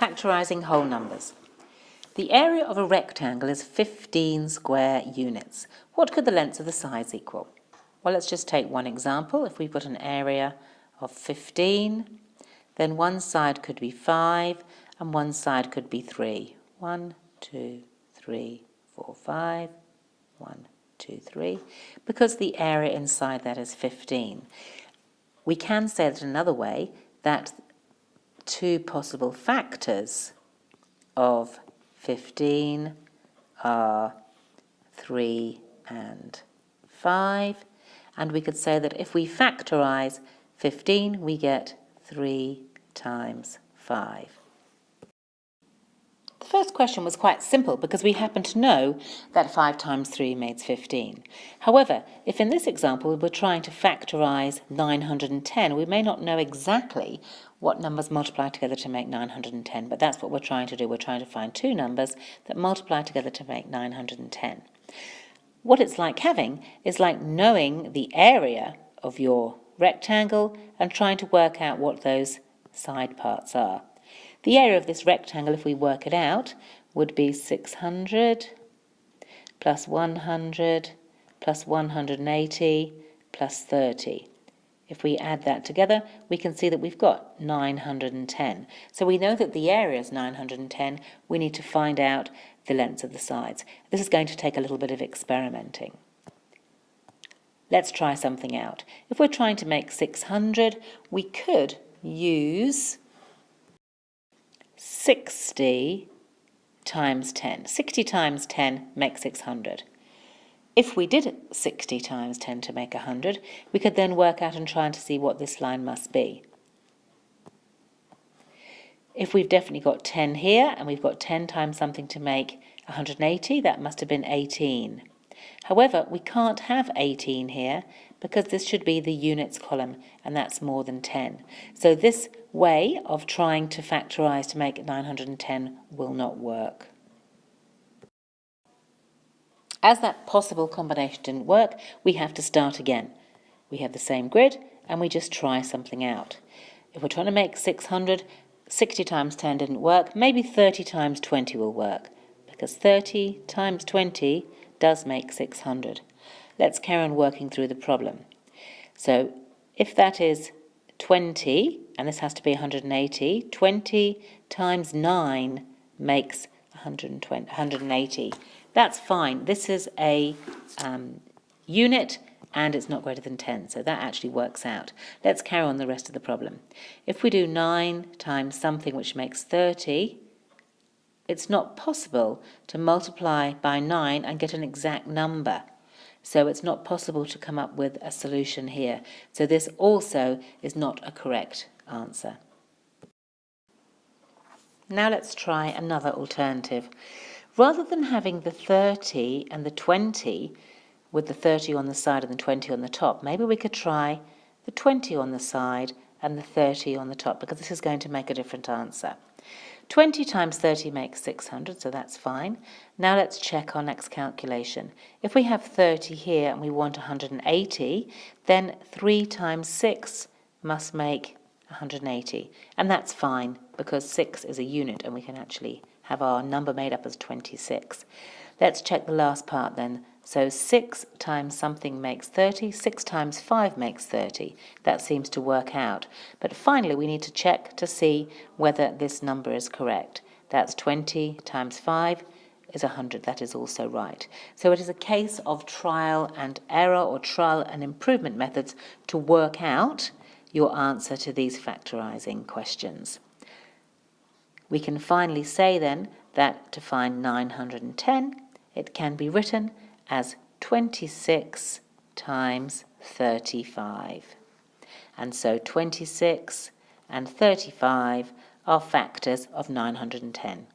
Factorising whole numbers. The area of a rectangle is 15 square units. What could the lengths of the sides equal? Well, let's just take one example. If we put an area of 15, then one side could be 5 and one side could be 3. 1, 2, 3, 4, 5. 1, 2, 3. Because the area inside that is 15. We can say it another way, that two possible factors of 15 are 3 and 5, and we could say that if we factorise 15 we get 3 times 5. The first question was quite simple because we happen to know that 5 times 3 makes 15. However, if in this example we're trying to factorise 910, we may not know exactly what numbers multiply together to make 910, but that's what we're trying to do. We're trying to find two numbers that multiply together to make 910. What it's like having is like knowing the area of your rectangle and trying to work out what those side parts are. The area of this rectangle, if we work it out, would be 600 plus 100 plus 180 plus 30. If we add that together, we can see that we've got 910. So we know that the area is 910. We need to find out the lengths of the sides. This is going to take a little bit of experimenting. Let's try something out. If we're trying to make 600, we could use 60 times 10. 60 times 10 makes 600. If we did 60 times 10 to make 100, we could then work out and try to see what this line must be. If we've definitely got 10 here, and we've got 10 times something to make 180, that must have been 18. However, we can't have 18 here because this should be the units column, and that's more than 10. So this way of trying to factorise to make 910 will not work. As that possible combination didn't work, we have to start again. We have the same grid, and we just try something out. If we're trying to make 600, 60 times 10 didn't work, maybe 30 times 20 will work, because 30 times 20 does make 600. Let's carry on working through the problem. So if that is 20, and this has to be 180, 20 times 9 makes 180. That's fine. This is a unit and it's not greater than 10, so that actually works out. Let's carry on the rest of the problem. If we do 9 times something which makes 30, it's not possible to multiply by 9 and get an exact number. So it's not possible to come up with a solution here. So this also is not a correct answer. Now let's try another alternative. Rather than having the 30 and the 20 with the 30 on the side and the 20 on the top, maybe we could try the 20 on the side and the 30 on the top, because this is going to make a different answer. 20 times 30 makes 600, so that's fine. Now let's check our next calculation. If we have 30 here and we want 180, then 3 times 6 must make 180. And that's fine, because 6 is a unit and we can actually have our number made up as 26. Let's check the last part then. So 6 times something makes 30, 6 times 5 makes 30. That seems to work out. But finally we need to check to see whether this number is correct. That's 20 times 5 is 100. That is also right. So it is a case of trial and error, or trial and improvement methods, to work out your answer to these factorising questions. We can finally say then that to find 910, it can be written as 26 times 35. And so 26 and 35 are factors of 910.